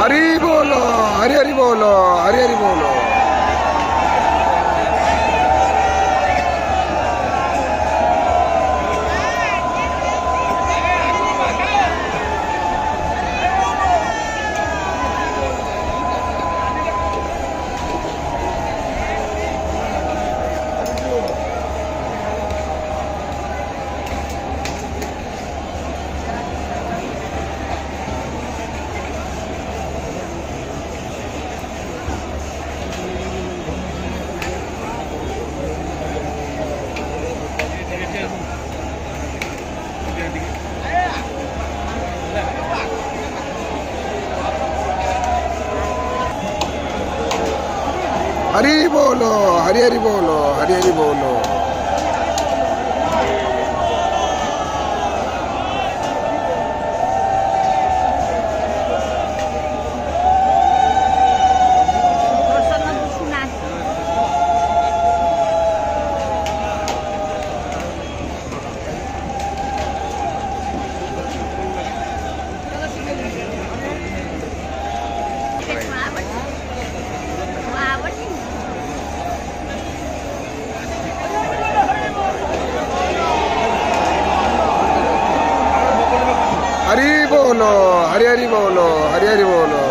हरी बोलो, हरी हरी बोलो, हरी हरी बोलो. हरी बोलो, हरी हरी बोलो, हरी हरी बोलो. हरी बोलो, हरी हरी बोलो, हरी हरी बोलो.